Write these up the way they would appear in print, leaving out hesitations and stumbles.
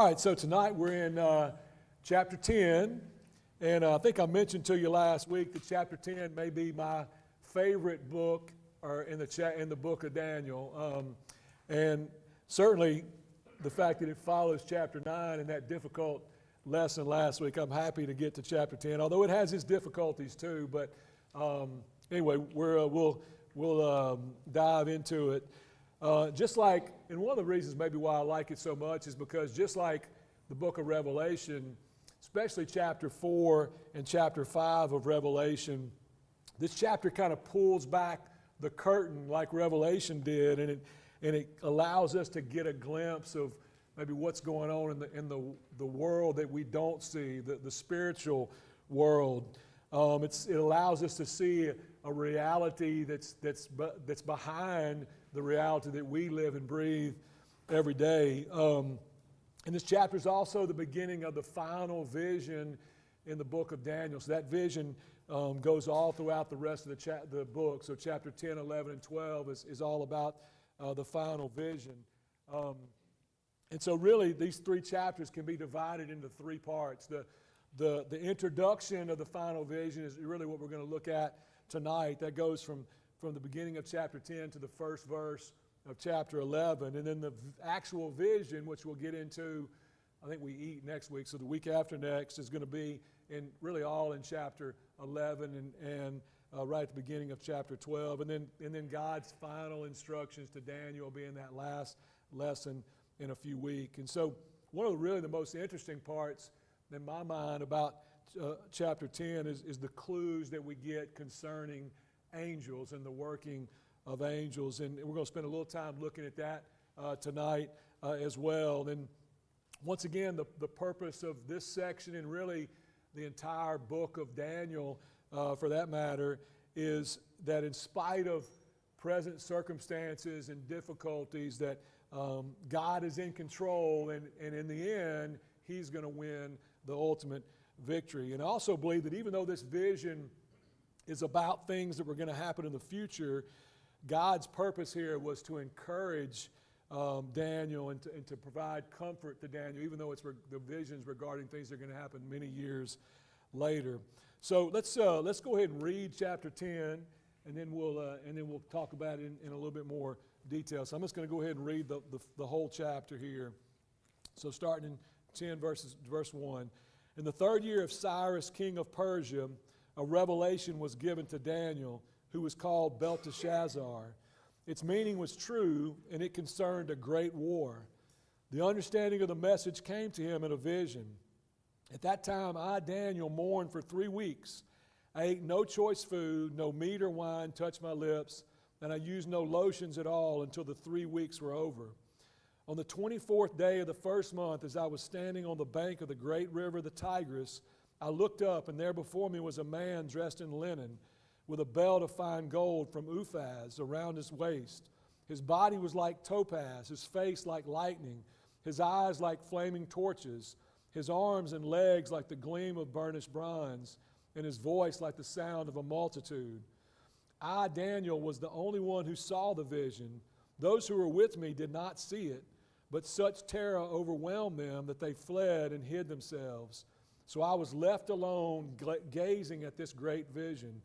right, so tonight we're in chapter 10, and I think I mentioned to you last week that chapter 10 may be my favorite book or in the book of Daniel. And certainly the fact that it follows chapter 9 and that difficult lesson last week, I'm happy to get to chapter 10, although it has its difficulties too. But anyway, we'll dive into it. Just like, and one of the reasons maybe why I like it so much is because just like the book of Revelation, especially chapter 4 and chapter 5 of Revelation, this chapter kind of pulls back the curtain like Revelation did, and it allows us to get a glimpse of maybe what's going on in the world that we don't see, the spiritual world. It allows us to see a reality that's behind the reality that we live and breathe every day. And this chapter is also the beginning of the final vision in the book of Daniel. So that vision goes all throughout the rest of the book. So chapter 10, 11, and 12 is all about the final vision. And so really these three chapters can be divided into three parts. The introduction of the final vision is really what we're going to look at tonight. That goes from the beginning of chapter 10 to the first verse of chapter 11. And then the actual vision, which we'll get into, I think we eat next week, so the week after next is going to be really all in chapter 11 and right at the beginning of chapter 12. And then God's final instructions to Daniel will be in that last lesson in a few weeks. And so one of the most interesting parts in my mind about chapter 10 is the clues that we get concerning angels and the working of angels. And we're going to spend a little time looking at that tonight as well. And once again, the purpose of this section and really the entire book of Daniel, for that matter, is that in spite of present circumstances and difficulties, that God is in control, and in the end, He's going to win the ultimate victory. And I also believe that even though this vision is about things that were going to happen in the future, God's purpose here was to encourage Daniel and to provide comfort to Daniel, even though it's the visions regarding things that are going to happen many years later. So let's go ahead and read chapter 10, and then we'll talk about it in a little bit more detail. So I'm just going to go ahead and read the whole chapter here. So starting in 10 verse 1. In the third year of Cyrus, king of Persia, a revelation was given to Daniel, who was called Belteshazzar. Its meaning was true, and it concerned a great war. The understanding of the message came to him in a vision. At that time, I, Daniel, mourned for 3 weeks. I ate no choice food, no meat or wine touched my lips, and I used no lotions at all until the 3 weeks were over. On the 24th day of the first month, as I was standing on the bank of the great river, the Tigris, I looked up, and there before me was a man dressed in linen, with a belt of fine gold from Uphaz around his waist. His body was like topaz, his face like lightning, his eyes like flaming torches, his arms and legs like the gleam of burnished bronze, and his voice like the sound of a multitude. I, Daniel, was the only one who saw the vision. Those who were with me did not see it, but such terror overwhelmed them that they fled and hid themselves. So I was left alone, gazing at this great vision.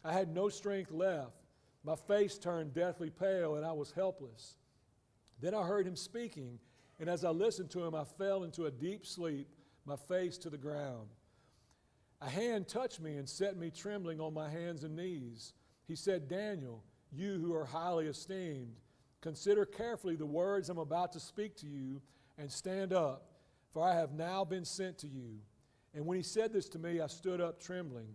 I had no strength left. My face turned deathly pale, and I was helpless. Then I heard him speaking, and as I listened to him, I fell into a deep sleep, my face to the ground. A hand touched me and set me trembling on my hands and knees. He said, Daniel, you who are highly esteemed, consider carefully the words I'm about to speak to you, and stand up, for I have now been sent to you. And when he said this to me, I stood up trembling.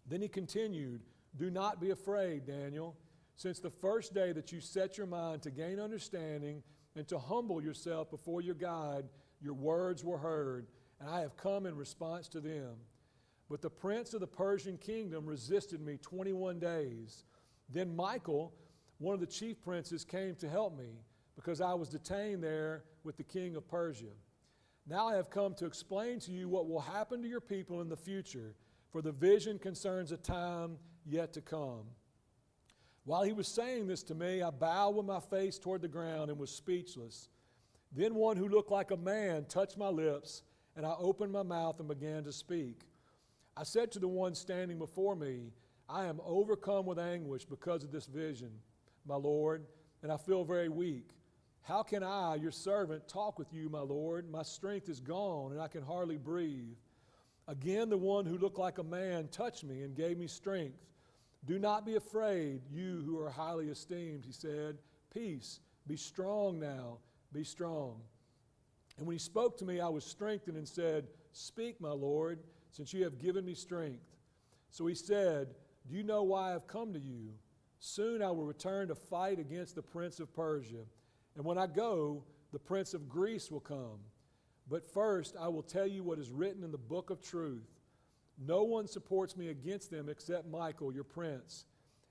Then he continued, do not be afraid, Daniel. Since the first day that you set your mind to gain understanding and to humble yourself before your God, your words were heard, and I have come in response to them. But the prince of the Persian kingdom resisted me 21 days. Then Michael, one of the chief princes, came to help me, because I was detained there with the king of Persia. Now I have come to explain to you what will happen to your people in the future, for the vision concerns a time yet to come. While he was saying this to me, I bowed with my face toward the ground and was speechless. Then one who looked like a man touched my lips, and I opened my mouth and began to speak. I said to the one standing before me, I am overcome with anguish because of this vision, my Lord, and I feel very weak. How can I, your servant, talk with you, my Lord? My strength is gone, and I can hardly breathe. Again, the one who looked like a man touched me and gave me strength. Do not be afraid, you who are highly esteemed, he said. Peace, be strong now, be strong. And when he spoke to me, I was strengthened and said, Speak, my Lord, since you have given me strength. So he said, Do you know why I have come to you? Soon I will return to fight against the prince of Persia. And when I go, the prince of Greece will come. But first I will tell you what is written in the book of truth. No one supports me against them except Michael, your prince.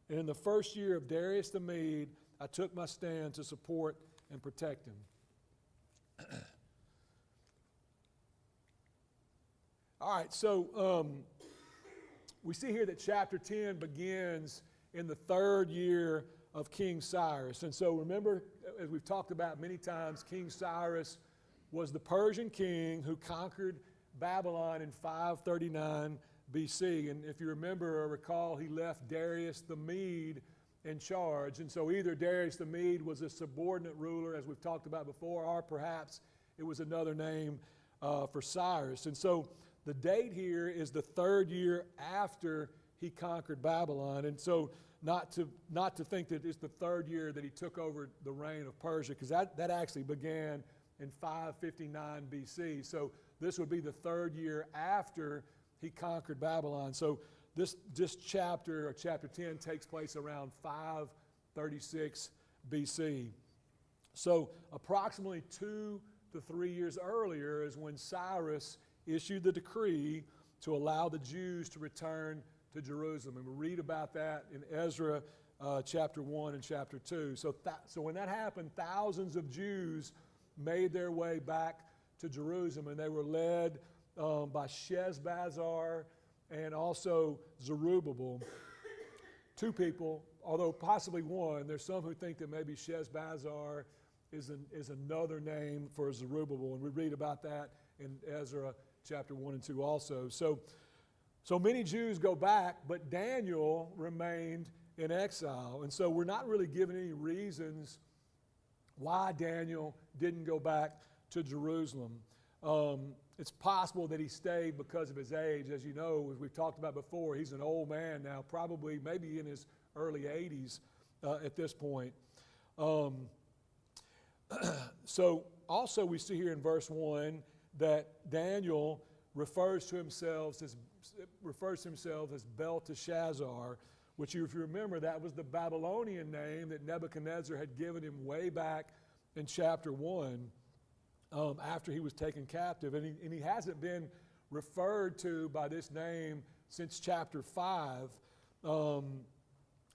And in the first year of Darius the Mede, I took my stand to support and protect him. All right, so we see here that chapter 10 begins in the third year of King Cyrus. And so remember, as we've talked about many times, King Cyrus was the Persian king who conquered Babylon in 539 BC. And if you remember or recall, he left Darius the Mede in charge. And so either Darius the Mede was a subordinate ruler, as we've talked about before, or perhaps it was another name for Cyrus. And so the date here is the third year after he conquered Babylon. And so not to think that it's the third year that he took over the reign of Persia, because that actually began in 559 BC. So this would be the third year after he conquered Babylon. So this chapter, or chapter 10, takes place around 536 BC. So approximately 2 to 3 years earlier is when Cyrus issued the decree to allow the Jews to return to Jerusalem. And we read about that in Ezra chapter 1 and chapter 2. So when that happened, thousands of Jews made their way back to Jerusalem, and they were led by Sheshbazzar and also Zerubbabel. Two people, although possibly one. There's some who think that maybe Sheshbazzar is another name for Zerubbabel, and we read about that in Ezra chapter 1 and 2 also. So many Jews go back, but Daniel remained in exile. And so we're not really given any reasons why Daniel didn't go back to Jerusalem. It's possible that he stayed because of his age. As you know, as we've talked about before, he's an old man now, probably maybe in his early 80s at this point. So also we see here in verse 1 that Daniel refers to himself as Belteshazzar, which, if you remember, that was the Babylonian name that Nebuchadnezzar had given him way back in chapter 1 after he was taken captive. And he hasn't been referred to by this name since chapter 5. And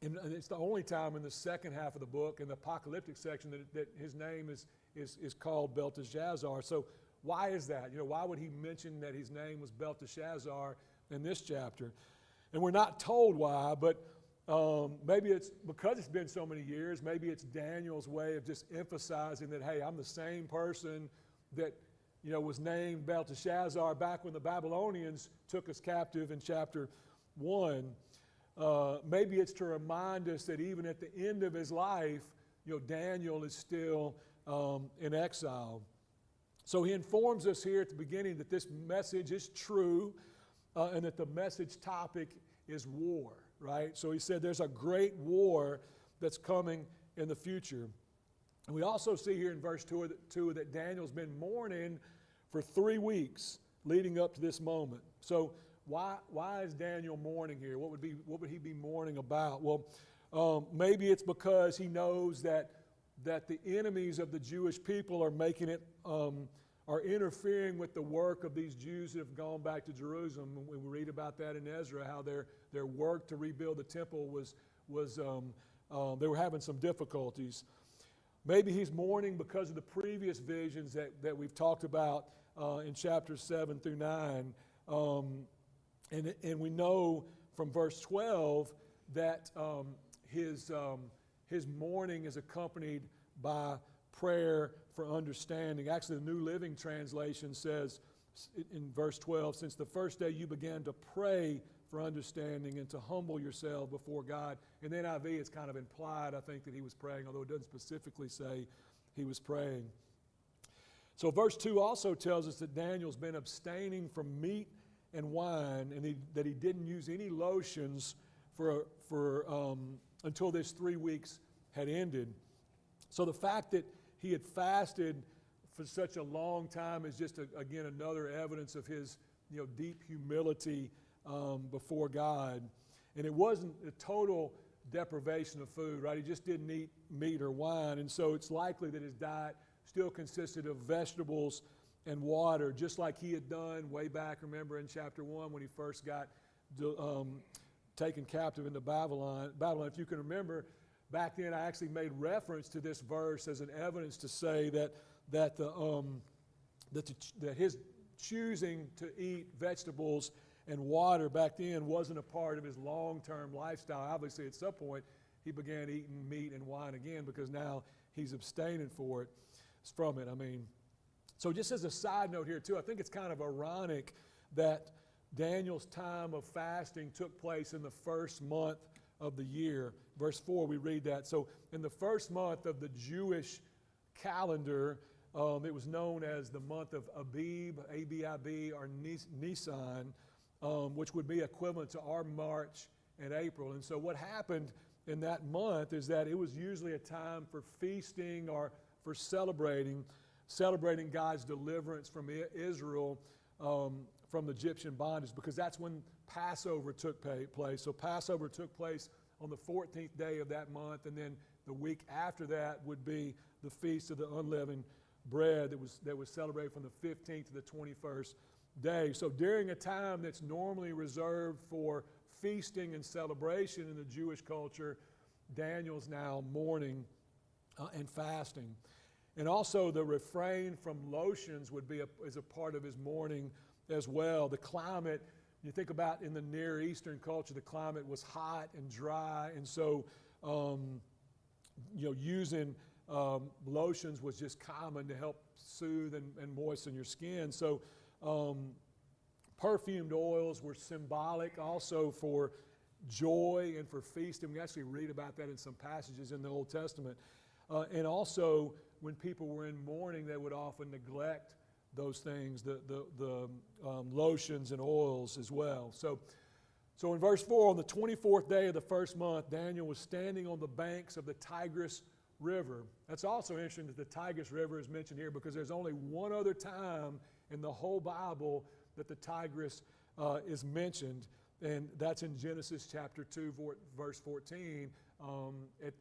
it's the only time in the second half of the book, in the apocalyptic section, that his name is called Belteshazzar. So why is that? Why would he mention that his name was Belteshazzar in this chapter? And we're not told why, but maybe it's because it's been so many years. Maybe it's Daniel's way of just emphasizing that, hey, I'm the same person that was named Belteshazzar back when the Babylonians took us captive in chapter 1. Maybe it's to remind us that even at the end of his life, Daniel is still in exile. So he informs us here at the beginning that this message is true and that the message topic is war, right? So he said there's a great war that's coming in the future. And we also see here in verse 2 that Daniel's been mourning for 3 weeks leading up to this moment. So why is Daniel mourning here? What would he be mourning about? Well, maybe it's because he knows that the enemies of the Jewish people are making it, are interfering with the work of these Jews that have gone back to Jerusalem. We read about that in Ezra, how their work to rebuild the temple was they were having some difficulties. Maybe he's mourning because of the previous visions that we've talked about in chapters 7 through 9. And we know from verse 12 that his mourning is accompanied by prayer for understanding. Actually, the New Living Translation says in verse 12, since the first day you began to pray for understanding and to humble yourself before God. In the NIV, it's kind of implied, I think, that he was praying, although it doesn't specifically say he was praying. So verse 2 also tells us that Daniel's been abstaining from meat and wine, and that he didn't use any lotions until this 3 weeks had ended. So the fact that he had fasted for such a long time is just, again, another evidence of his deep humility before God. And it wasn't a total deprivation of food, right? He just didn't eat meat or wine. And so it's likely that his diet still consisted of vegetables and water, just like he had done way back, remember, in chapter 1 when he first got taken captive into Babylon. If you can remember, back then I actually made reference to this verse as an evidence to say that his choosing to eat vegetables and water back then wasn't a part of his long-term lifestyle. Obviously, at some point, he began eating meat and wine again because now he's abstaining from it. So just as a side note here, too, I think it's kind of ironic that Daniel's time of fasting took place in the first month of the year. Verse 4, we read that. So in the first month of the Jewish calendar, it was known as the month of Abib, A-B-I-B, or Nisan, which would be equivalent to our March and April. And so what happened in that month is that it was usually a time for feasting or for celebrating God's deliverance from Israel from the Egyptian bondage, because that's when Passover took place. So Passover took place on the 14th day of that month, and then the week after that would be the Feast of the Unleavened Bread that was celebrated from the 15th to the 21st day. So during a time that's normally reserved for feasting and celebration in the Jewish culture, Daniel's now mourning and fasting. And also the refrain from lotions would be as a part of his mourning as well. The climate, you think about in the Near Eastern culture, the climate was hot and dry, and so using lotions was just common to help soothe and moisten your skin. So perfumed oils were symbolic also for joy and for feasting. We actually read about that in some passages in the Old Testament. And also, when people were in mourning, they would often neglect those things, the lotions and oils as well. So in verse 4, on the 24th day of the first month, Daniel was standing on the banks of the Tigris River. That's also interesting that the Tigris River is mentioned here, because there's only one other time in the whole Bible that the Tigris is mentioned, and that's in Genesis chapter 2, verse 14.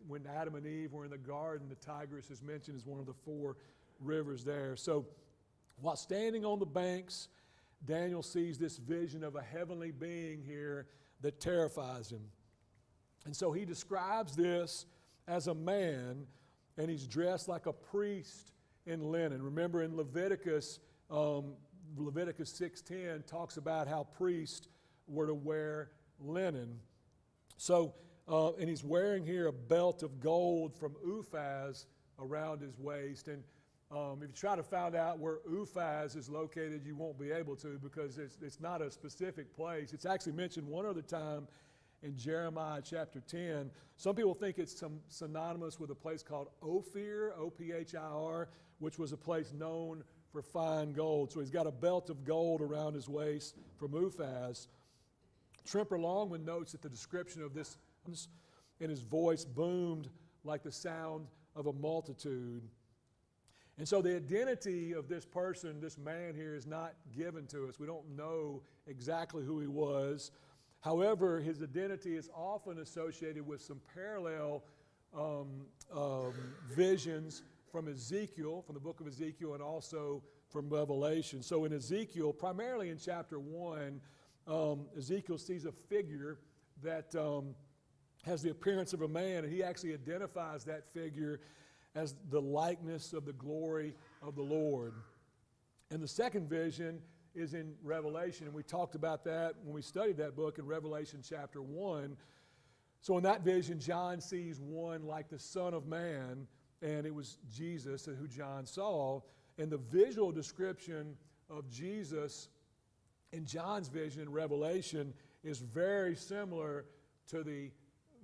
When Adam and Eve were in the garden, the Tigris is mentioned as one of the 4 rivers there. So while standing on the banks, Daniel sees this vision of a heavenly being here that terrifies him. And so he describes this as a man, and he's dressed like a priest in linen. Remember in Leviticus 6:10 talks about how priests were to wear linen. So, and he's wearing here a belt of gold from Uphaz around his waist. And if you try to find out where Uphaz is located, you won't be able to, because it's not a specific place. It's actually mentioned one other time in Jeremiah chapter 10. Some people think it's synonymous with a place called Ophir, O-P-H-I-R, which was a place known for fine gold. So he's got a belt of gold around his waist from Uphaz. Tremper Longman notes that the description of this, and his voice boomed like the sound of a multitude. And so the identity of this person, this man here, is not given to us. We don't know exactly who he was. However, his identity is often associated with some parallel visions from Ezekiel, from the book of Ezekiel, and also from Revelation. So in Ezekiel, primarily in chapter 1, Ezekiel sees a figure that has the appearance of a man, and he actually identifies that figure as the likeness of the glory of the Lord. And the second vision is in Revelation, and we talked about that when we studied that book in Revelation chapter 1. So in that vision, John sees one like the Son of Man, and it was Jesus who John saw. And the visual description of Jesus in John's vision in Revelation is very similar to the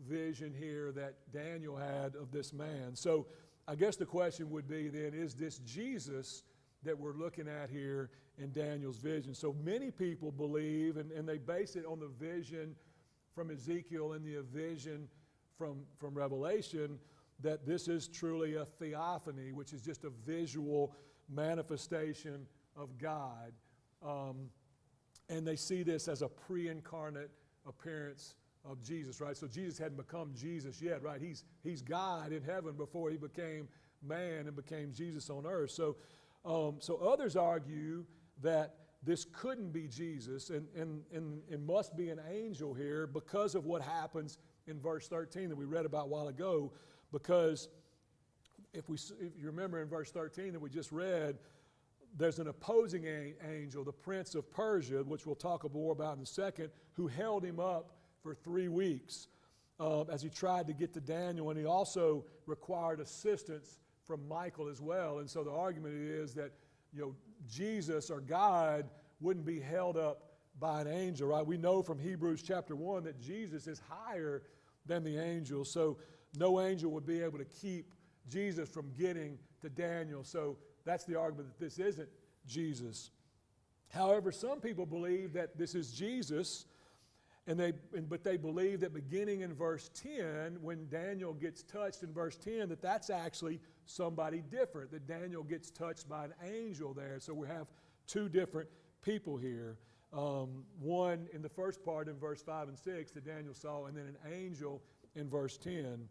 vision here that Daniel had of this man. So I guess the question would be then, is this Jesus that we're looking at here in Daniel's vision? So many people believe, and they base it on the vision from Ezekiel and the vision from Revelation, that this is truly a theophany, which is just a visual manifestation of God. And they see this as a pre-incarnate appearance of Jesus, right? So Jesus hadn't become Jesus yet, right? He's God in heaven before he became man and became Jesus on earth. So others argue that this couldn't be Jesus and must be an angel here because of what happens in verse 13 that we read about a while ago. Because if you remember in verse 13 that we just read, there's an opposing angel, the prince of Persia, which we'll talk more about in a second, who held him up for 3 weeks as he tried to get to Daniel, and he also required assistance from Michael as well. And so the argument is that, Jesus or God wouldn't be held up by an angel, right? We know from Hebrews chapter 1 that Jesus is higher than the angel, so no angel would be able to keep Jesus from getting to Daniel. So that's the argument that this isn't Jesus. However, some people believe that this is Jesus, but they believe that beginning in verse 10, when Daniel gets touched in verse 10, that's actually somebody different, that Daniel gets touched by an angel there. So we have two different people here. One in the first part in verse 5 and 6 that Daniel saw, and then an angel in verse 10.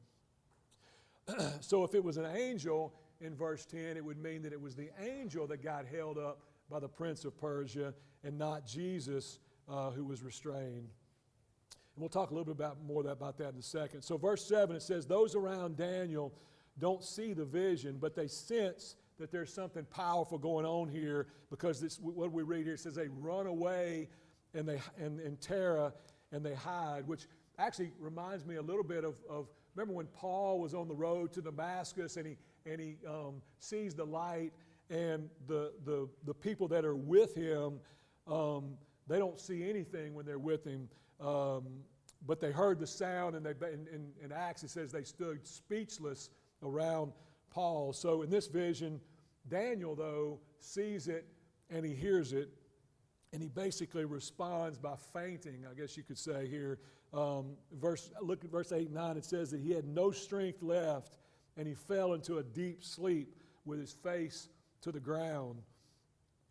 So if it was an angel in verse 10, it would mean that it was the angel that got held up by the prince of Persia and not Jesus who was restrained. And we'll talk a little bit more about that in a second. So verse 7, it says, those around Daniel don't see the vision, but they sense that there's something powerful going on here, because this, what we read here, it says they run away and in terror and they hide, which actually reminds me a little bit of remember when Paul was on the road to Damascus and he sees the light, and the people that are with him, they don't see anything when they're with him, but they heard the sound, and in Acts it says they stood speechless around Paul. So in this vision, Daniel, though, sees it and he hears it, and he basically responds by fainting, I guess you could say here. Look at verse 8 and 9. It says that he had no strength left, and he fell into a deep sleep with his face to the ground.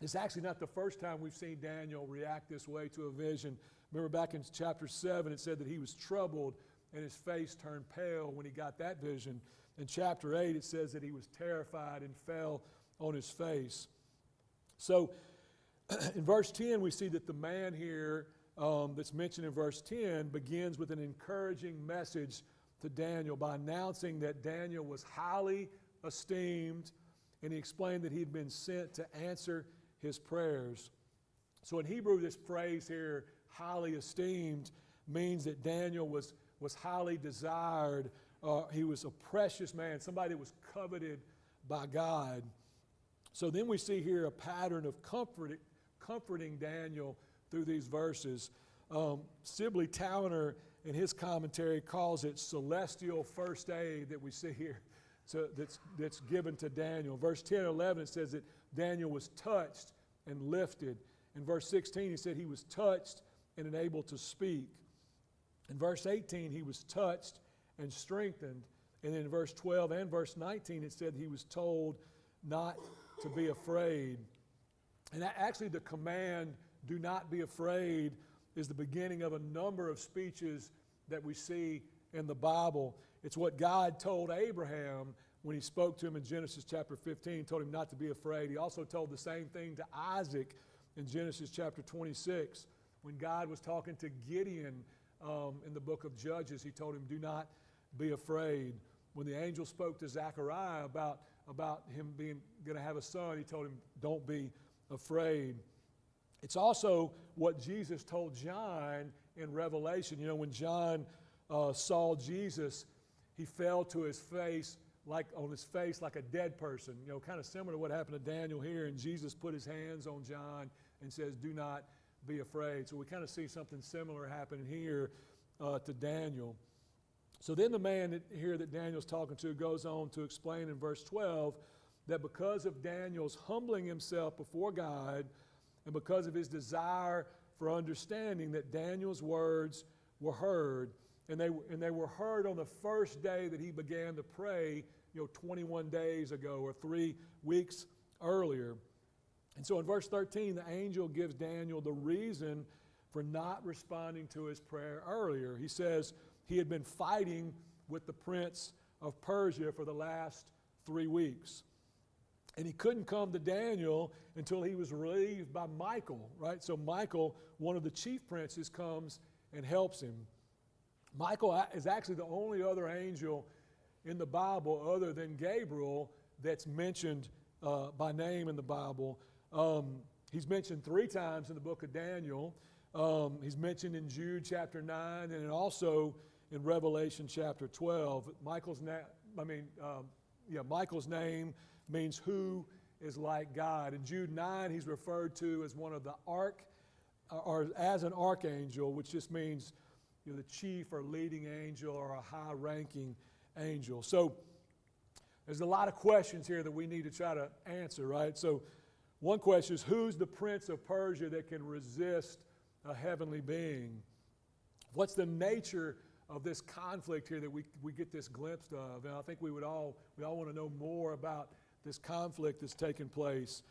It's actually not the first time we've seen Daniel react this way to a vision. Remember back in chapter 7, it said that he was troubled and his face turned pale when he got that vision. In chapter 8, it says that he was terrified and fell on his face. So in verse 10, we see that the man here that's mentioned in verse 10 begins with an encouraging message to Daniel by announcing that Daniel was highly esteemed, and he explained that he'd been sent to answer his prayers. So in Hebrew, this phrase here, highly esteemed, means that Daniel was highly desired. He was a precious man, somebody that was coveted by God. So then we see here a pattern of comforting Daniel through these verses. Sibley Towner, in his commentary, calls it celestial first aid that we see here, so that's given to Daniel. Verse 10 and 11, it says that Daniel was touched and lifted. In verse 16, he said he was touched and enabled to speak. In verse 18, he was touched and strengthened. And then in verse 12 and verse 19, it said he was told not to be afraid. And actually the command, do not be afraid, is the beginning of a number of speeches that we see in the Bible. It's what God told Abraham when he spoke to him in Genesis chapter 15, told him not to be afraid. He also told the same thing to Isaac in Genesis chapter 26. When God was talking to Gideon in the book of Judges, he told him, do not be afraid. When the angel spoke to Zechariah about him going to have a son, he told him, don't be afraid. It's also what Jesus told John in Revelation. You know, when John saw Jesus, he fell to his face like on his face like a dead person, kind of similar to what happened to Daniel here. And Jesus put his hands on John and says, do not be afraid. So we kind of see something similar happening here to Daniel. So then the man here that Daniel's talking to goes on to explain in verse 12 that because of Daniel's humbling himself before God and because of his desire for understanding, that Daniel's words were heard. And they were heard on the first day that he began to pray, 21 days ago or 3 weeks earlier. And so in verse 13, the angel gives Daniel the reason for not responding to his prayer earlier. He says he had been fighting with the prince of Persia for the last 3 weeks. And he couldn't come to Daniel until he was relieved by Michael, right? So Michael, one of the chief princes, comes and helps him. Michael is actually the only other angel in the Bible other than Gabriel that's mentioned by name in the Bible. He's mentioned 3 times in the book of Daniel. He's mentioned in Jude chapter 9 and also in Revelation chapter 12. Michael's name means who is like God. In Jude 9, he's referred to as one of the or as an archangel, which just means the chief or leading angel or a high-ranking angel. So there's a lot of questions here that we need to try to answer, right? So one question is, who's the prince of Persia that can resist a heavenly being? What's the nature of this conflict here that we get this glimpse of? And I think we all want to know more about this conflict that's taking place.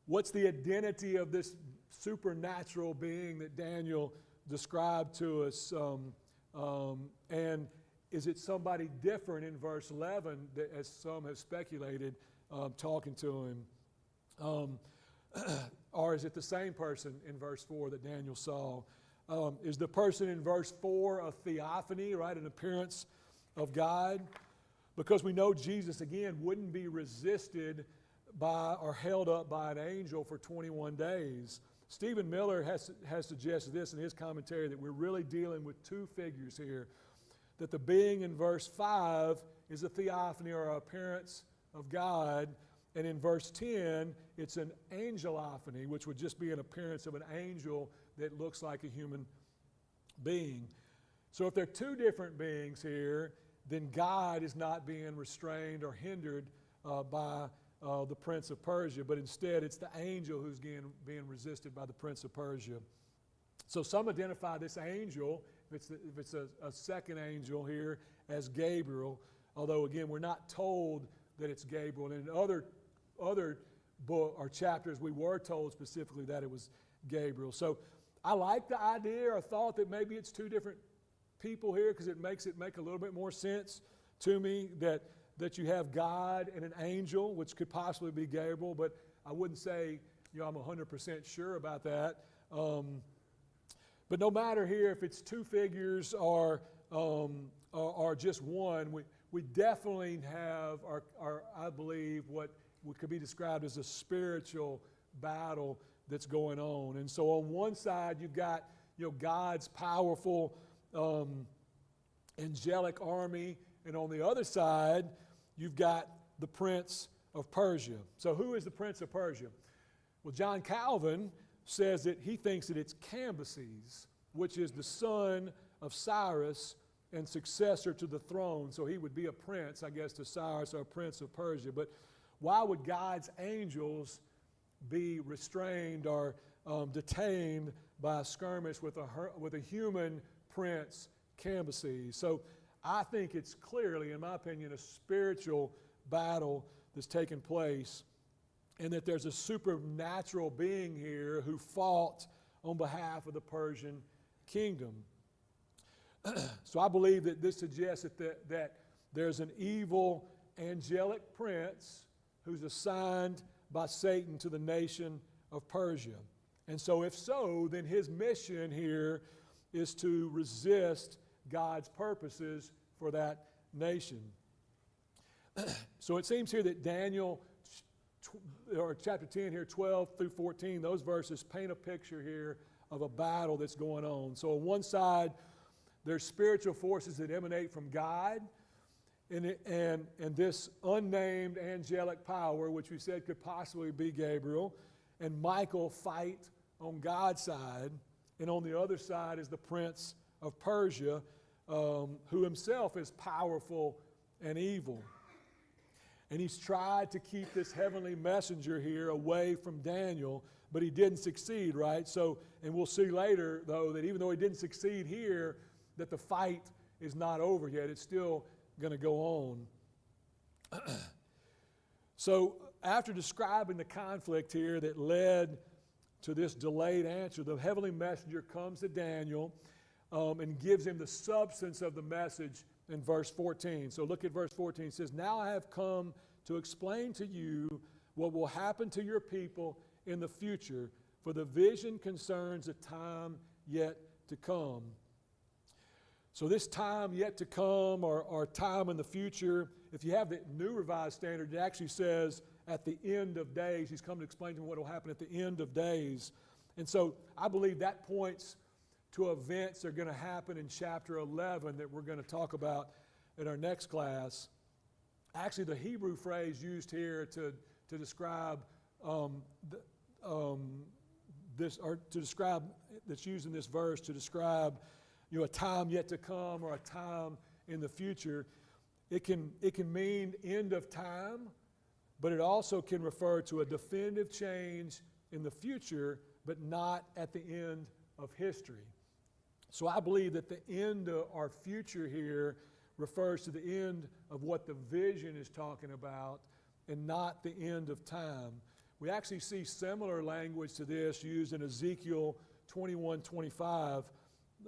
What's the identity of this supernatural being that Daniel described to us? And is it somebody different in verse 11, that, as some have speculated, talking to him? Or is it the same person in verse 4 that Daniel saw? Is the person in verse 4 a theophany, right, an appearance of God? Because we know Jesus, again, wouldn't be resisted by or held up by an angel for 21 days. Stephen Miller has suggested this in his commentary, that we're really dealing with 2 figures here. That the being in verse 5 is a theophany or an appearance of God. And in verse 10, it's an angelophany, which would just be an appearance of an angel that looks like a human being. So if there are 2 different beings here, then God is not being restrained or hindered by the prince of Persia, but instead it's the angel who's being resisted by the prince of Persia. So some identify this angel, if it's a second angel here, as Gabriel, although again we're not told that it's Gabriel. And in other book or chapters we were told specifically that it was Gabriel. So I like the idea or thought that maybe it's 2 different people here, because it makes it make a little bit more sense to me that you have God and an angel, which could possibly be Gabriel, but I wouldn't say I'm 100% sure about that. But no matter here if it's 2 figures or just one, we definitely have, I believe, what could be described as a spiritual battle that's going on. And so on one side you've got God's powerful angelic army, and on the other side you've got the prince of Persia. So who is the prince of Persia? Well, John Calvin says that he thinks that it's Cambyses, which is the son of Cyrus and successor to the throne. So he would be a prince, I guess, to Cyrus, or a prince of Persia. But why would God's angels be restrained or detained by a skirmish with a human prince, Cambyses? So I think it's clearly, in my opinion, a spiritual battle that's taking place, and that there's a supernatural being here who fought on behalf of the Persian kingdom. So I believe that this suggests that there's an evil angelic prince who's assigned by Satan to the nation of Persia. And so if so, then his mission here is to resist God's purposes for that nation. So it seems here that Daniel, or chapter 10 here, 12 through 14, those verses paint a picture here of a battle that's going on. So on one side, there's spiritual forces that emanate from God, and this unnamed angelic power, which we said could possibly be Gabriel, and Michael fight on God's side, and on the other side is the prince of Persia, who himself is powerful and evil. And he's tried to keep this heavenly messenger here away from Daniel, but he didn't succeed, right? So, and we'll see later, though, that even though he didn't succeed here, that the fight is not over yet. It's still going to go on. So, after describing the conflict here that led to this delayed answer, the heavenly messenger comes to Daniel and gives him the substance of the message in verse 14. So look at verse 14. It says, "Now I have come to explain to you what will happen to your people in the future, for the vision concerns a time yet to come." So this time yet to come, or time in the future, if you have the New Revised Standard, it actually says at the end of days. He's come to explain to me what will happen at the end of days. And so I believe that points to events that are going to happen in chapter 11 that we're going to talk about in our next class. Actually, the Hebrew phrase used here to describe this, or to describe, that's used in this verse to describe, a time yet to come or a time in the future, it can mean end of time, but it also can refer to a definitive change in the future, but not at the end of history. So I believe that the end of our future here refers to the end of what the vision is talking about and not the end of time. We actually see similar language to this used in Ezekiel 21:25.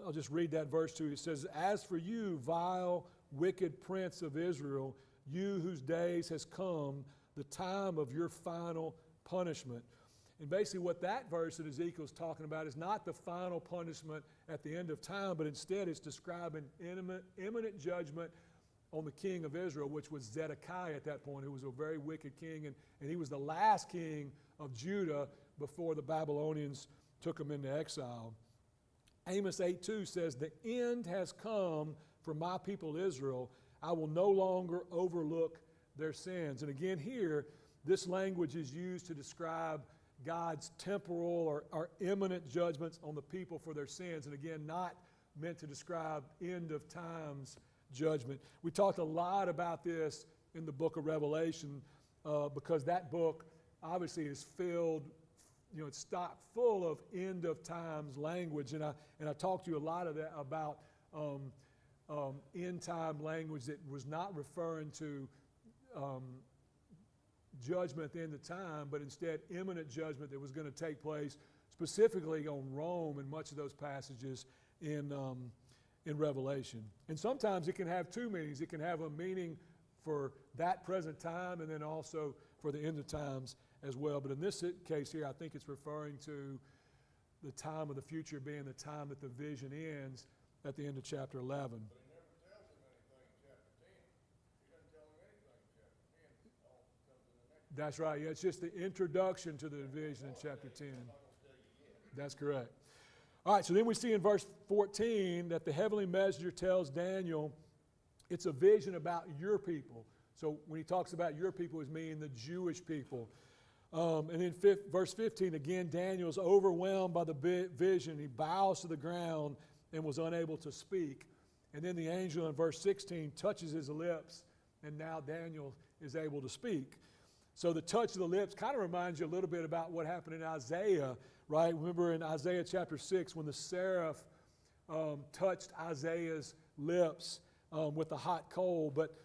I'll just read that verse to you. It says, "As for you, vile, wicked prince of Israel, you whose days has come, the time of your final punishment." And basically what that verse that Ezekiel is talking about is not the final punishment at the end of time, but instead it's describing imminent judgment on the king of Israel, which was Zedekiah at that point, who was a very wicked king, and he was the last king of Judah before the Babylonians took him into exile. Amos 8:2 says, "The end has come for my people Israel. I will no longer overlook their sins." And again here, this language is used to describe God's temporal or imminent judgments on the people for their sins. And again, not meant to describe end of times judgment. We talked a lot about this in the book of Revelation because that book obviously is filled, it's stocked full of end of times language. And I talked to you a lot of that about end time language that was not referring to judgment at the end of time, but instead imminent judgment that was going to take place specifically on Rome in much of those passages in Revelation. And sometimes it can have two meanings. It can have a meaning for that present time and then also for the end of times as well. But in this case here, I think it's referring to the time of the future being the time that the vision ends at the end of chapter 11. But he never tells him anything in chapter 10. He doesn't tell him anything in chapter 10. It all comes in the next. That's right. Yeah, it's just the introduction to the vision in chapter 10. That's correct. All right, so then we see in verse 14 that the heavenly messenger tells Daniel it's a vision about your people. So when he talks about your people, he's meaning the Jewish people. And then verse 15, again, Daniel is overwhelmed by the vision. He bows to the ground and was unable to speak. And then the angel in verse 16 touches his lips, and now Daniel is able to speak. So the touch of the lips kind of reminds you a little bit about what happened in Isaiah, right? Remember in Isaiah chapter 6 when the seraph touched Isaiah's lips with a hot coal. But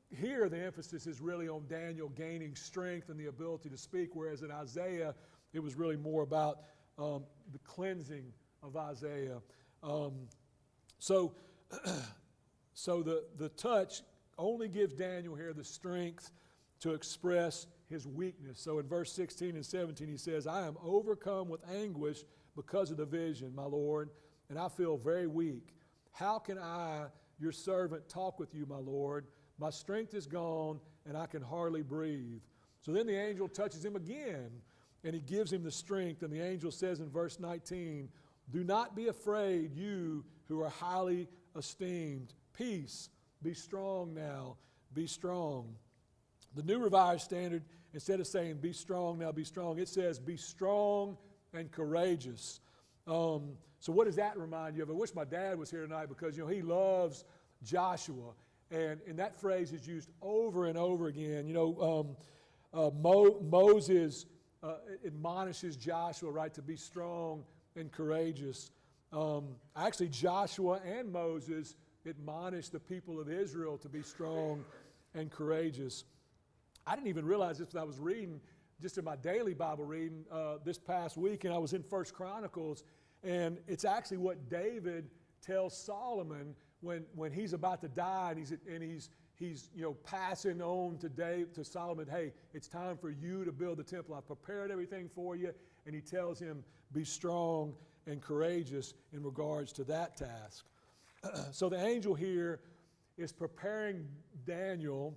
here the emphasis is really on Daniel gaining strength and the ability to speak, whereas in Isaiah it was really more about the cleansing of Isaiah. So the touch only gives Daniel here the strength to express his weakness. So in verse 16 and 17 he says, "I am overcome with anguish because of the vision, my Lord, and I feel very weak. How can I, your servant, talk with you, my Lord? My strength is gone, and I can hardly breathe." So then the angel touches him again, and he gives him the strength. And the angel says in verse 19, "Do not be afraid, you who are highly esteemed. Peace, Be strong now. Be strong. The New Revised Standard, instead of saying be strong now, be strong, it says be strong and courageous. So what does that remind you of? I wish my dad was here tonight because, he loves Joshua. And that phrase is used over and over again. Moses admonishes Joshua, right, to be strong and courageous. Actually, Joshua and Moses admonished the people of Israel to be strong and courageous. I didn't even realize this when I was reading, just in my daily Bible reading this past week, and I was in 1 Chronicles, and it's actually what David tells Solomon when he's about to die, and he's passing on to Solomon, hey, it's time for you to build the temple. I've prepared everything for you, and he tells him, be strong and courageous in regards to that task. So the angel here is preparing Daniel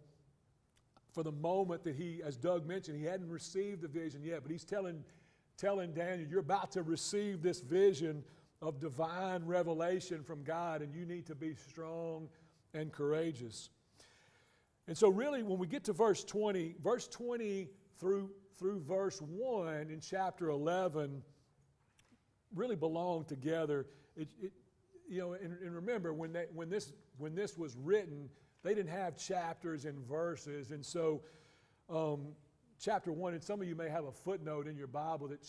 for the moment that he, as Doug mentioned, he hadn't received the vision yet, but he's telling Daniel, you're about to receive this vision of divine revelation from God, and you need to be strong and courageous. And so really, when we get to verse 20 through verse 1 in chapter 11 really belong together. And remember, when this was written, they didn't have chapters and verses, and so chapter 1, and some of you may have a footnote in your Bible that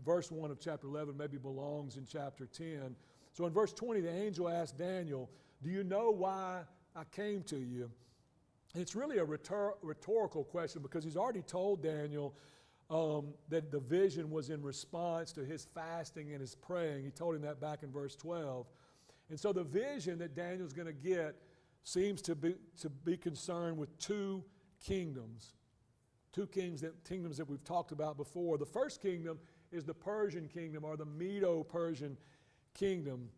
verse 1 of chapter 11 maybe belongs in chapter 10. So in verse 20, the angel asked Daniel, do you know why I came to you? And it's really a rhetorical question because he's already told Daniel that the vision was in response to his fasting and his praying. He told him that back in verse 12. And so the vision that Daniel's going to get seems to be concerned with two kingdoms. Kingdoms that we've talked about before. The first kingdom is the Persian kingdom, or the Medo-Persian kingdom.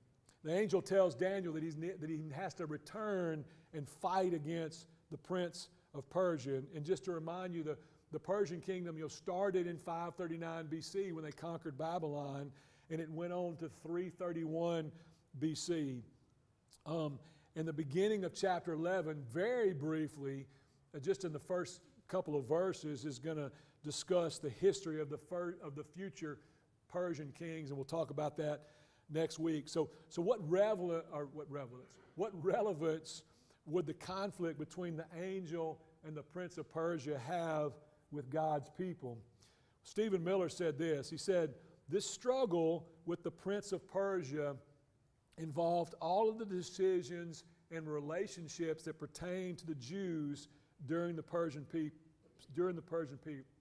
The angel tells Daniel that he has to return and fight against the prince of Persia. And just to remind you, the Persian kingdom started in 539 BC when they conquered Babylon, and it went on to 331 BC. In the beginning of chapter 11, very briefly, just in the first couple of verses, is going to discuss the history of the future Persian kings, and we'll talk about that next week. So what relevance would the conflict between the angel and the prince of Persia have with God's people? Stephen Miller said this. He said, this struggle with the prince of Persia involved all of the decisions and relationships that pertain to the Jews during the Persian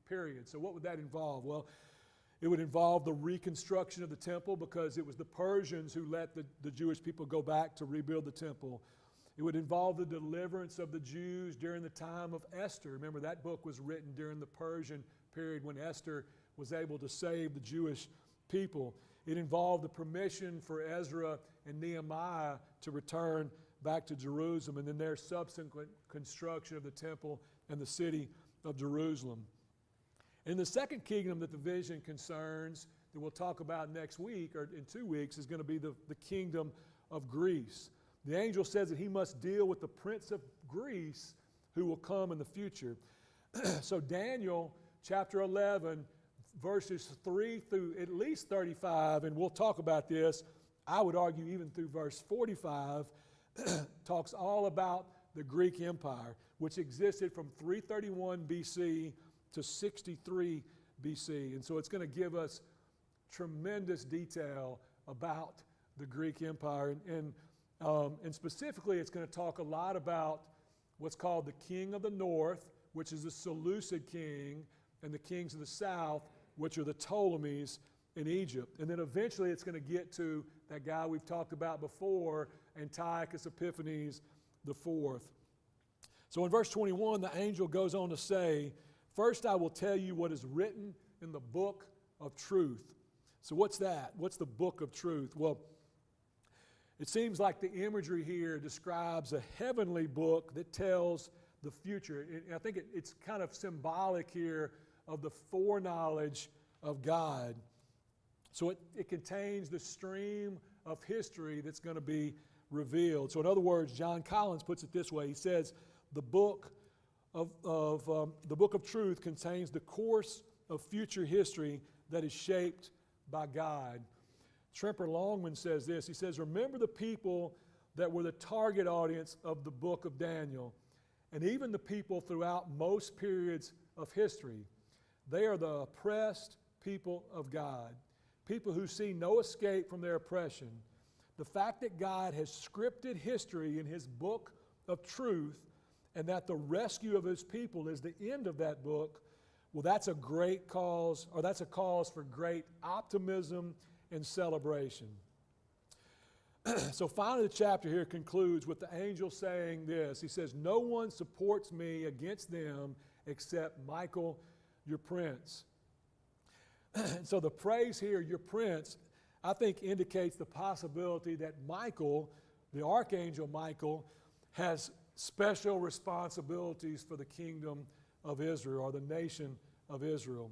period. So what would that involve? Well, it would involve the reconstruction of the temple because it was the Persians who let the Jewish people go back to rebuild the temple. It would involve the deliverance of the Jews during the time of Esther. Remember, that book was written during the Persian period when Esther was able to save the Jewish people. It involved the permission for Ezra and Nehemiah to return back to Jerusalem, and then their subsequent construction of the temple and the city of Jerusalem. And the second kingdom that the vision concerns, that we'll talk about next week or in 2 weeks, is going to be the kingdom of Greece. The angel says that he must deal with the prince of Greece who will come in the future. So Daniel chapter 11, verses 3 through at least 35, and we'll talk about this, I would argue even through verse 45, talks all about the Greek Empire, which existed from 331 BC to 63 BC. And so it's going to give us tremendous detail about the Greek Empire. And specifically, it's going to talk a lot about what's called the king of the north, which is the Seleucid king, and the kings of the south, which are the Ptolemies in Egypt. And then eventually it's going to get to that guy we've talked about before, Antiochus Epiphanes IV. So in verse 21, the angel goes on to say, first I will tell you what is written in the book of truth. So what's that? What's the book of truth? Well, it seems like the imagery here describes a heavenly book that tells the future. And I think it's kind of symbolic here of the foreknowledge of God. So it contains the stream of history that's going to be revealed. So in other words, John Collins puts it this way. He says, the book of truth contains the course of future history that is shaped by God. Tremper Longman says this. He says, remember the people that were the target audience of the book of Daniel, and even the people throughout most periods of history. They are the oppressed people of God, people who see no escape from their oppression. The fact that God has scripted history in His book of truth and that the rescue of His people is the end of that book, well, that's a great cause, or that's a cause for great optimism and celebration. So finally, the chapter here concludes with the angel saying this. He says, no one supports me against them except Michael, your prince. And so the phrase here, your prince, I think indicates the possibility that Michael, the archangel Michael, has special responsibilities for the kingdom of Israel, or the nation of Israel.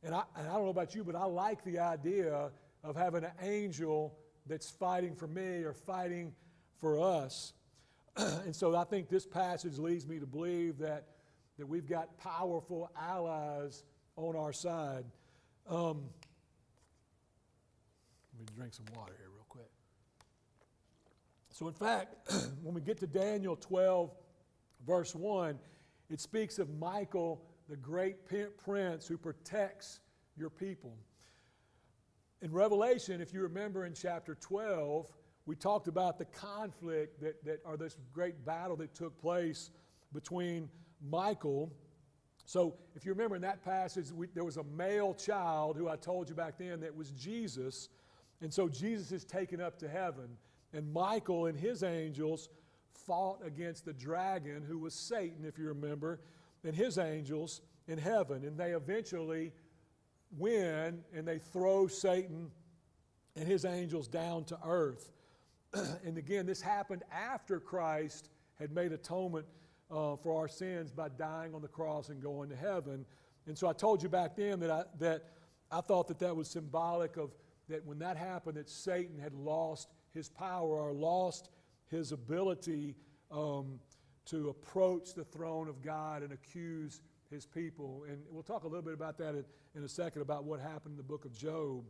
And I don't know about you, but I like the idea of having an angel that's fighting for me or fighting for us. And so I think this passage leads me to believe that we've got powerful allies on our side. Let me drink some water here real quick. So in fact, when we get to Daniel 12, verse 1, it speaks of Michael, the great prince who protects your people. In Revelation, if you remember in chapter 12, we talked about the conflict or this great battle that took place between Michael. So if you remember in that passage, there was a male child who I told you back then that was Jesus. And so Jesus is taken up to heaven. And Michael and his angels fought against the dragon, who was Satan, if you remember, and his angels in heaven. And they eventually win, and they throw Satan and his angels down to earth. And again, this happened after Christ had made atonement for our sins by dying on the cross and going to heaven. And so I told you back then that I thought that was symbolic of that when that happened, that Satan had lost his power or lost his ability to approach the throne of God and accuse His people. And we'll talk a little bit about that in a second, about what happened in the book of Job.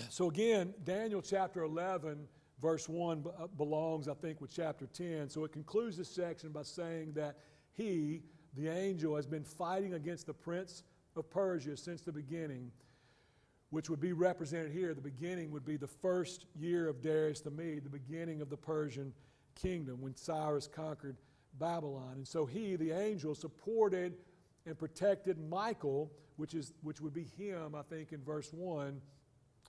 So again, Daniel chapter 11, verse 1 belongs, I think, with chapter 10. So it concludes this section by saying that he, the angel, has been fighting against the prince of Persia since the beginning, which would be represented here. The beginning would be the first year of Darius the Mede, the beginning of the Persian kingdom, when Cyrus conquered Babylon. And so he, the angel, supported and protected Michael, which would be him, I think, in verse 1.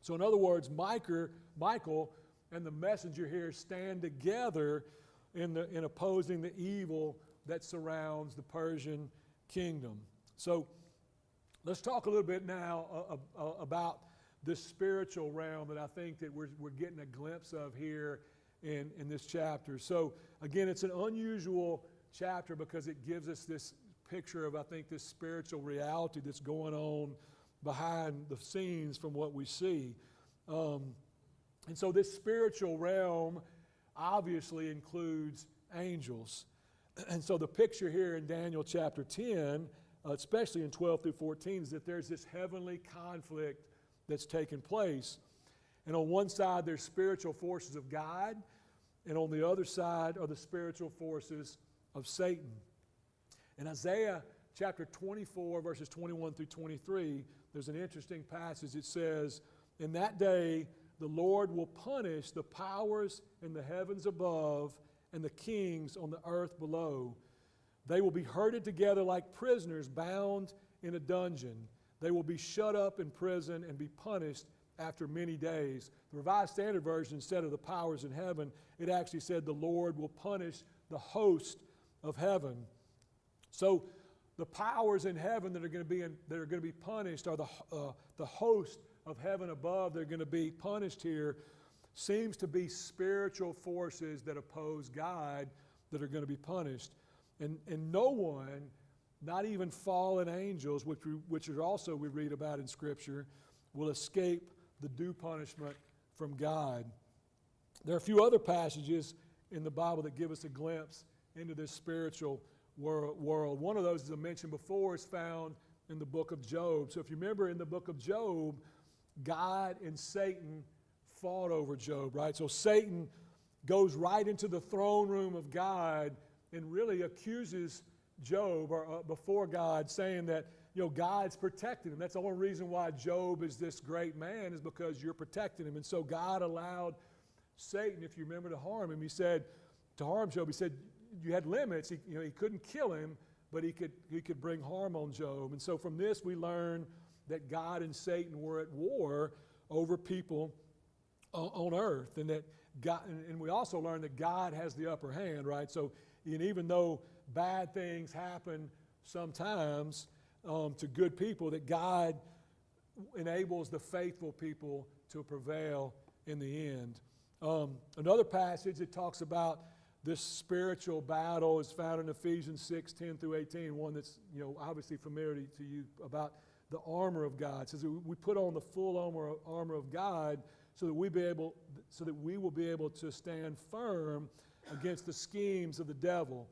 So in other words, Michael and the messenger here stand together in opposing the evil that surrounds the Persian kingdom. So let's talk a little bit now about this spiritual realm that I think that we're getting a glimpse of here in this chapter. So again, it's an unusual chapter because it gives us this picture of, I think, this spiritual reality that's going on behind the scenes from what we see. And so this spiritual realm obviously includes angels. And so the picture here in Daniel chapter 10, especially in 12 through 14, is that there's this heavenly conflict that's taking place. And on one side, there's spiritual forces of God, and on the other side are the spiritual forces of Satan. In Isaiah chapter 24, verses 21 through 23, there's an interesting passage. It says, "In that day the Lord will punish the powers in the heavens above and the kings on the earth below. They will be herded together like prisoners bound in a dungeon. They will be shut up in prison and be punished after many days." The Revised Standard Version, instead of the powers in heaven, it actually said the Lord will punish the host of heaven. So the powers in heaven that are going to be punished are the host of heaven above. They're going to be punished here. Seems to be spiritual forces that oppose God that are going to be punished. And no one, not even fallen angels, which are also we read about in Scripture, will escape the due punishment from God. There are a few other passages in the Bible that give us a glimpse into this spiritual world. One of those, as I mentioned before, is found in the book of Job. So if you remember in the book of Job, God and Satan fought over Job, right? So Satan goes right into the throne room of God and really accuses Job before God, saying that, God's protecting him. That's the only reason why Job is this great man, is because you're protecting him. And so God allowed Satan, if you remember, to harm him. He said, to harm Job, he said, you had limits. He couldn't kill him, but he could bring harm on Job. And so from this we learn that God and Satan were at war over people on earth, and that God, and we also learn that God has the upper hand, right? So even though bad things happen sometimes to good people, that God enables the faithful people to prevail in the end. Another passage that talks about this spiritual battle is found in Ephesians 6:10 through 18, one that's obviously familiar to you, about the armor of God. It says that we put on the full armor of God so that we will be able to stand firm against the schemes of the devil.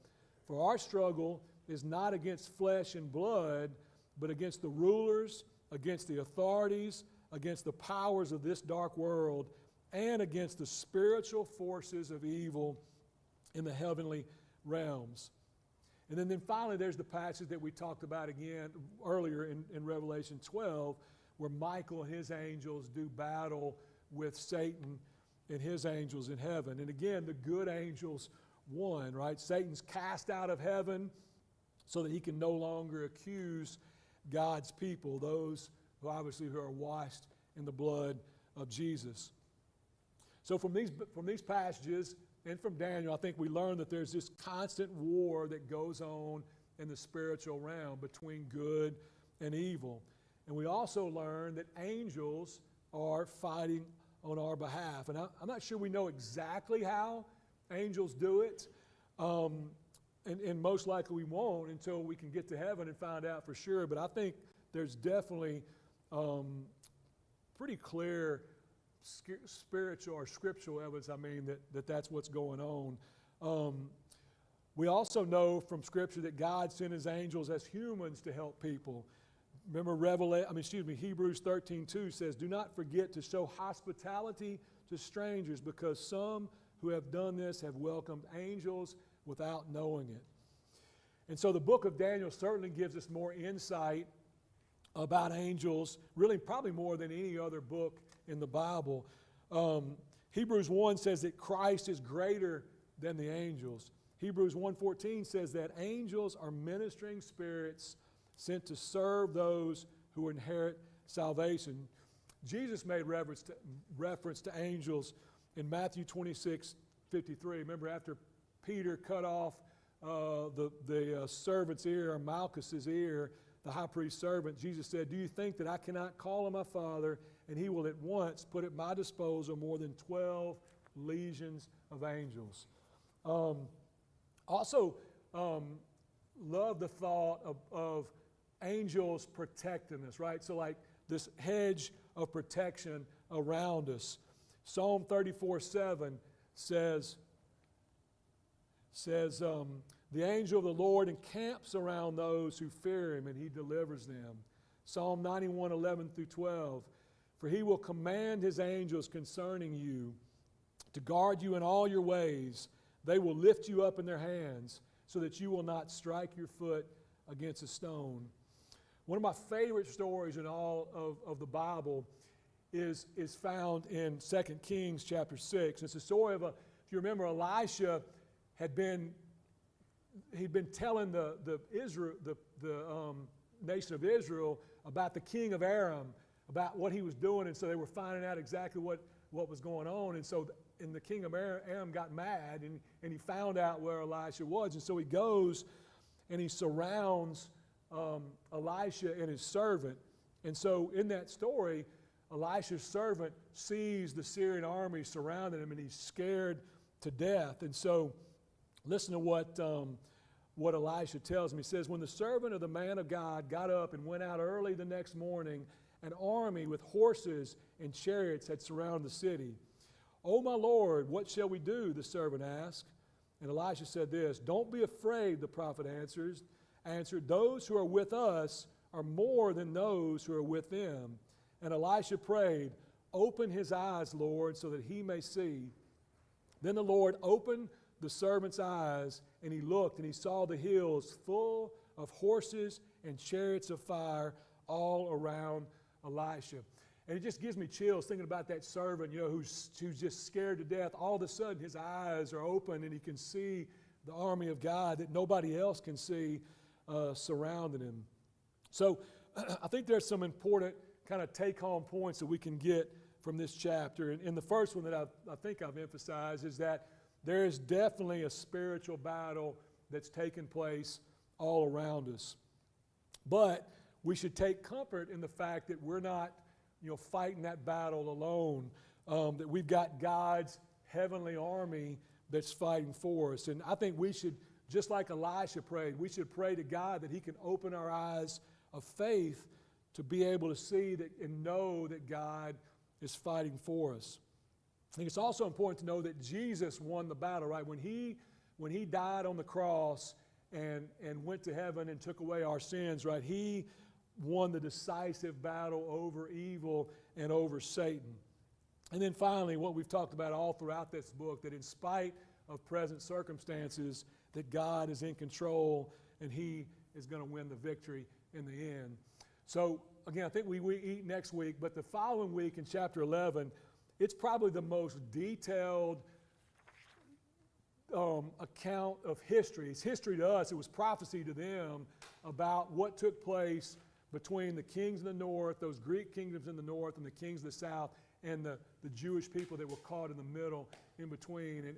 For our struggle is not against flesh and blood, but against the rulers, against the authorities, against the powers of this dark world, and against the spiritual forces of evil in the heavenly realms. And then finally, there's the passage that we talked about again earlier in Revelation 12, where Michael and his angels do battle with Satan and his angels in heaven. And again, the good angels won, right? Satan's cast out of heaven so that he can no longer accuse God's people, those who are washed in the blood of Jesus. So from these passages and from Daniel, I think we learn that there's this constant war that goes on in the spiritual realm between good and evil. And we also learn that angels are fighting on our behalf. And I'm not sure we know exactly how angels do it. And most likely we won't until we can get to heaven and find out for sure. But I think there's definitely pretty clear spiritual or scriptural evidence, that's what's going on. We also know from Scripture that God sent His angels as humans to help people. Remember Hebrews 13:2 says, "Do not forget to show hospitality to strangers, because some who have done this have welcomed angels without knowing it." And so the book of Daniel certainly gives us more insight about angels, really probably more than any other book in the Bible. Hebrews 1 says that Christ is greater than the angels. Hebrews 1:14 says that angels are ministering spirits sent to serve those who inherit salvation. Jesus made reference to angels in Matthew 26:53. Remember, after Peter cut off the servant's ear, or Malchus's ear, the high priest's servant, Jesus said, "Do you think that I cannot call on my Father, and He will at once put at my disposal more than 12 legions of angels?" Love the thought of angels protecting us, right? So like this hedge of protection around us. Psalm 34:7 says, "The angel of the Lord encamps around those who fear Him, and He delivers them." Psalm 91:11 through 12, "For He will command His angels concerning you to guard you in all your ways. They will lift you up in their hands so that you will not strike your foot against a stone." One of my favorite stories in all of the Bible is found in 2 Kings chapter 6. It's a story of if you remember, Elisha he'd been telling the nation of Israel about the king of Aram, about what he was doing, and so they were finding out exactly what was going on. And so the king of Aram got mad, and he found out where Elisha was, and so he goes and he surrounds Elisha and his servant. And so in that story, Elisha's servant sees the Syrian army surrounding him, and he's scared to death. And so listen to what Elisha tells him. He says, "When the servant of the man of God got up and went out early the next morning, an army with horses and chariots had surrounded the city. "O my Lord, what shall we do?" the servant asked. And Elisha said this, "Don't be afraid," the prophet answered, "those who are with us are more than those who are with them." And Elisha prayed, "Open his eyes, Lord, so that he may see." Then the Lord opened the servant's eyes, and he looked, and he saw the hills full of horses and chariots of fire all around Elisha. And it just gives me chills thinking about that servant, who's just scared to death. All of a sudden, his eyes are open, and he can see the army of God that nobody else can see surrounding him. So I think there's some important kind of take-home points that we can get from this chapter. And the first one that I think I've emphasized is that there is definitely a spiritual battle that's taking place all around us. But we should take comfort in the fact that we're not, fighting that battle alone, that we've got God's heavenly army that's fighting for us. And I think we should, just like Elisha prayed, we should pray to God that he can open our eyes of faith to be able to see that and know that God is fighting for us. I think it's also important to know that Jesus won the battle, right? When he died on the cross and went to heaven and took away our sins, right? He won the decisive battle over evil and over Satan. And then finally, what we've talked about all throughout this book, that in spite of present circumstances, that God is in control and he is going to win the victory in the end. So again, I think we eat next week, but the following week in chapter 11, it's probably the most detailed account of history. It's history to us. It was prophecy to them about what took place between the kings in the north, those Greek kingdoms in the north, and the kings of the south, and the Jewish people that were caught in the middle in between.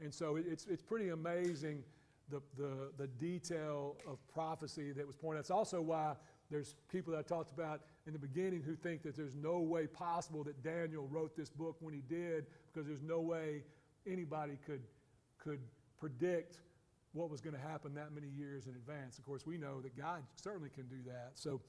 And so it's pretty amazing the detail of prophecy that was pointed out. It's also why there's people that I talked about in the beginning who think that there's no way possible that Daniel wrote this book when he did, because there's no way anybody could predict what was going to happen that many years in advance. Of course, we know that God certainly can do that. So